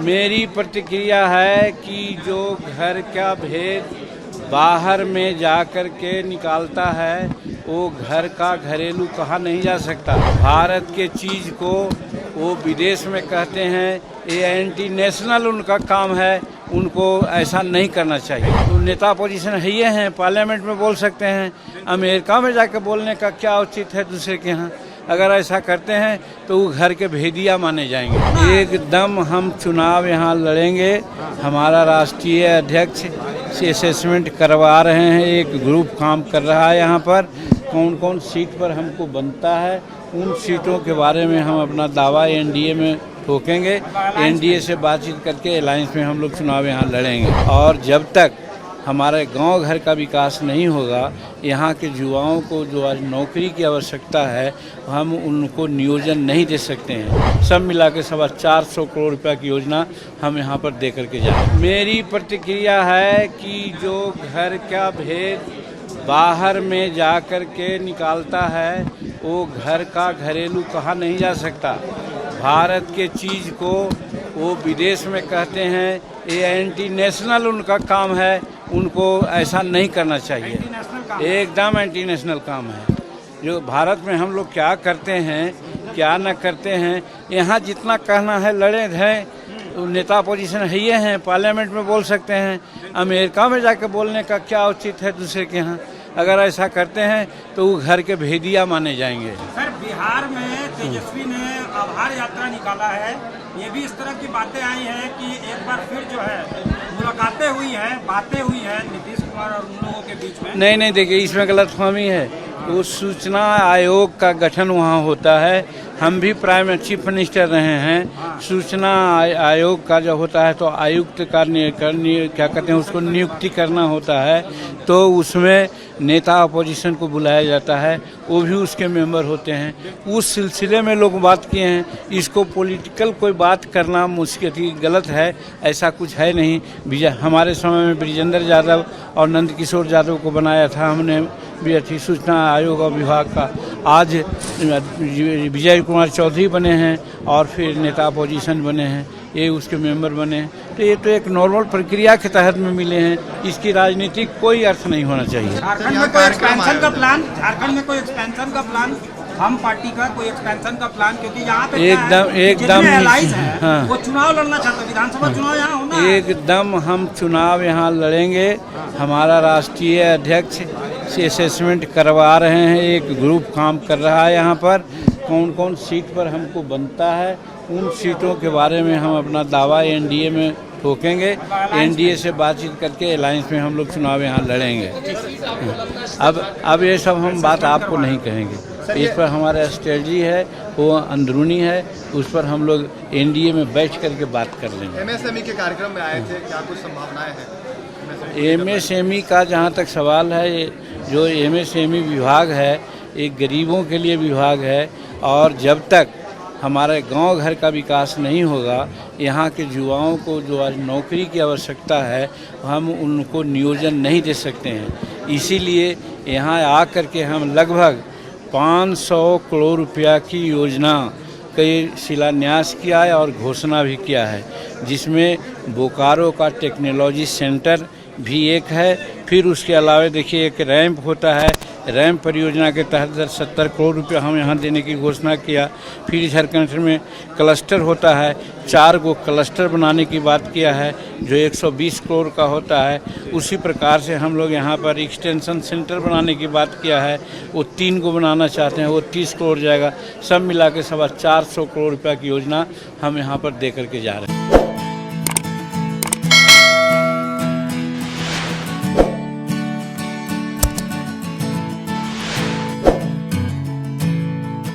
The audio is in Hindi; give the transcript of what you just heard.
मेरी प्रतिक्रिया है कि जो घर का भेद बाहर में जाकर के निकालता है वो घर का घरेलू कहा नहीं जा सकता। भारत के चीज़ को वो विदेश में कहते हैं, ये एंटी नेशनल उनका काम है, उनको ऐसा नहीं करना चाहिए। तो नेता अपोजिशन है ये हैं, पार्लियामेंट में बोल सकते हैं, अमेरिका में जाकर बोलने का क्या उचित है दूसरे के यहाँ। अगर ऐसा करते हैं तो वो घर के भेदिया माने जाएंगे। एकदम हम चुनाव यहाँ लड़ेंगे। हमारा राष्ट्रीय अध्यक्ष से असेसमेंट करवा रहे हैं, एक ग्रुप काम कर रहा है यहाँ पर, कौन कौन सीट पर हमको बनता है उन सीटों के बारे में हम अपना दावा एनडीए में ठोकेंगे। एनडीए से बातचीत करके अलायंस में हम लोग चुनाव यहाँ लड़ेंगे। और जब तक हमारे गांव घर का विकास नहीं होगा, यहाँ के युवाओं को जो आज नौकरी की आवश्यकता है हम उनको नियोजन नहीं दे सकते हैं। सब मिला के 425 करोड़ रुपया की योजना हम यहाँ पर दे करके जाए। मेरी प्रतिक्रिया है कि जो घर का भेद बाहर में जा कर के निकालता है वो घर का घरेलू कहा नहीं जा सकता। भारत के चीज़ को वो विदेश में कहते हैं, ये एंटी नेशनल उनका काम है, उनको ऐसा नहीं करना चाहिए। एकदम एंटी नेशनल काम है। जो भारत में हम लोग क्या करते हैं क्या न करते हैं, यहाँ जितना कहना है लड़े हैं। तो नेता अपोजिशन है ये हैं, पार्लियामेंट में बोल सकते हैं, अमेरिका में जाकर बोलने का क्या उचित है दूसरे के यहाँ। अगर ऐसा करते हैं तो वो घर के भेदिया माने जाएंगे। सर, बिहार में तेजस्वी ने आभार यात्रा निकाला है, ये भी इस तरह की बातें आई हैं कि एक बार फिर जो है मुलाकातें हुई हैं, बातें हुई हैं नीतीश कुमार और उन लोगों के बीच में। नहीं देखिए, इसमें गलतफहमी है। वो सूचना आयोग का गठन वहाँ होता है, हम भी प्राइम चीफ मिनिस्टर रहे हैं। सूचना आयोग का जो होता है तो आयुक्त का क्या कहते हैं उसको नियुक्ति करना होता है, तो उसमें नेता अपोजिशन को बुलाया जाता है, वो भी उसके मेंबर होते हैं। उस सिलसिले में लोग बात किए हैं। इसको पॉलिटिकल कोई बात करना मुश्किल गलत है, ऐसा कुछ है नहीं। हमारे समय में ब्रिजेंद्र यादव और नंद किशोर यादव को बनाया था हमने भी अच्छी सूचना आयोग और विभाग का। आज विजय कुमार चौधरी बने हैं और फिर नेता अपोजिशन बने हैं, ये उसके मेंबर बने हैं। तो ये तो एक नॉर्मल प्रक्रिया के तहत में मिले हैं, इसकी राजनीतिक कोई अर्थ नहीं होना चाहिए। झारखंड में कोई एक्सपेंशन का प्लान, झारखंड में कोई एक्सपेंशन का प्लान, हम पार्टी का कोई एक्सपेंशन का प्लान, क्योंकि यहाँ पे एकदम हाँ, वो चुनाव लड़ना चाहता है, विधानसभा चुनाव यहाँ होना है। एकदम हम चुनाव यहाँ लड़ेंगे। हमारा राष्ट्रीय अध्यक्ष से असेसमेंट करवा रहे हैं, एक ग्रुप काम कर रहा है यहाँ पर, कौन कौन सीट पर हमको बनता है उन सीटों के बारे में हम अपना दावा एनडीए में ठोकेंगे। एनडीए से बातचीत करके अलायंस में हम लोग चुनाव यहाँ लड़ेंगे। अब ये सब हम बात आपको नहीं कहेंगे, इस पर हमारा स्ट्रेटजी है, वो अंदरूनी है, उस पर हम लोग एनडीए में बैठ करके बात कर लेंगे। एमएसएमई के कार्यक्रम में आए थे, क्या कुछ संभावनाएं हैं? एमएसएमई का जहाँ तक सवाल है, जो एमएसएमई विभाग है एक गरीबों के लिए विभाग है, और जब तक हमारे गांव घर का विकास नहीं होगा, यहाँ के युवाओं को जो आज नौकरी की आवश्यकता है हम उनको नियोजन नहीं दे सकते हैं। इसीलिए यहाँ आकर के हम लगभग 500 करोड़ रुपया की योजना कई शिलान्यास किया है और घोषणा भी किया है, जिसमें बोकारो का टेक्नोलॉजी सेंटर भी एक है। फिर उसके अलावा देखिए एक रैंप होता है, रैंप परियोजना के तहत 70 करोड़ रुपया हम यहाँ देने की घोषणा किया। फिर झारखंड में क्लस्टर होता है, 4 गो क्लस्टर बनाने की बात किया है जो 120 करोड़ का होता है। उसी प्रकार से हम लोग यहाँ पर एक्सटेंशन सेंटर बनाने की बात किया है, वो 3 गो बनाना चाहते हैं, वो 30 करोड़ जाएगा। सब मिला के 425 करोड़ रुपया की योजना हम यहाँ पर दे करके जा रहे हैं।